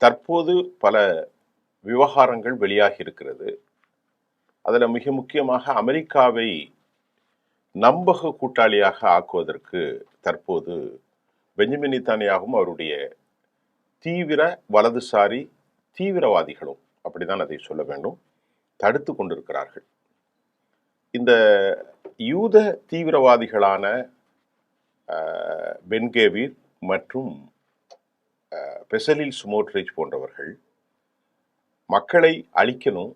தற்போது பல விவகாரங்கள் வெளியாகி இருக்கிறது. அதுல மிக முக்கியமாக அமெரிக்காவை நம்பக கூட்டாளியாக ஆக்குவதற்கு தற்போது பெஞ்சமின் நேதன்யாகும் அவருடைய தீவிர வலதுசாரி தீவிரவாதிகளும், அப்படிதான் அதை சொல்ல வேண்டும், தடுத்து கொண்டிருக்கிறார்கள். இந்த யூத தீவிரவாதிகளான பென்கேவிர் மற்றும் பெசலில் ஸ்மோட்ரிச் போன்றவர்கள் மக்களை அழிக்கணும்,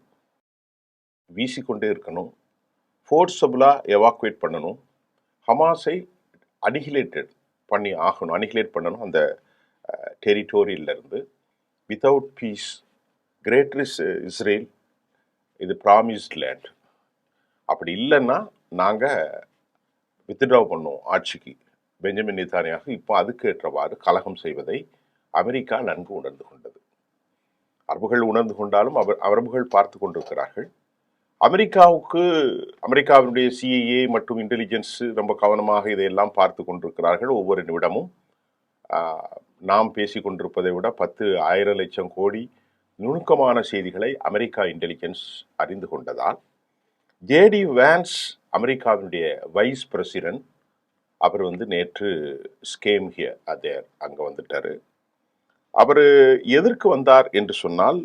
வீசிக்கொண்டே இருக்கணும், ஃபோர்ஸபுளா எவாக்குவேட் பண்ணணும், ஹமாஸை அனிகிலேட் பண்ணணும் அந்த டெரிட்டோரியில இருந்து. வித்தவுட் பீஸ் கிரேட்டர் இஸ்ரேல் இது ப்ராமிஸ்ட் லேண்ட். அப்படி இல்லைன்னா நாங்கள் வித்ட்ரா பண்ணோம் ஆட்சிக்கு. பெஞ்சமின் நேதன்யாகு இப்போ அதுக்கு ஏற்றவாறு கலகம் செய்வதை அமெரிக்கா நன்கு உணர்ந்து கொண்டது. அரபுகள் உணர்ந்து கொண்டாலும் அரபுகள் பார்த்து கொண்டிருக்கிறார்கள். அமெரிக்காவினுடைய சிஐஏ மற்றும் இன்டெலிஜென்ஸ் ரொம்ப கவனமாக இதையெல்லாம் பார்த்து கொண்டிருக்கிறார்கள். ஒவ்வொரு நிமிடமும் நாம் பேசி கொண்டிருப்பதை விட 10,000 லட்சம் கோடி நுணுக்கமான செய்திகளை அமெரிக்கா இன்டெலிஜென்ஸ் அறிந்து கொண்டதால் ஜேடி வான்ஸ் அமெரிக்காவினுடைய வைஸ் பிரசிடென்ட் அவர் நேற்று ஸ்கேம் ஹியர் அதேர் அங்கே வந்துட்டாரு. அவர் எதற்கு வந்தார் என்று சொன்னால்,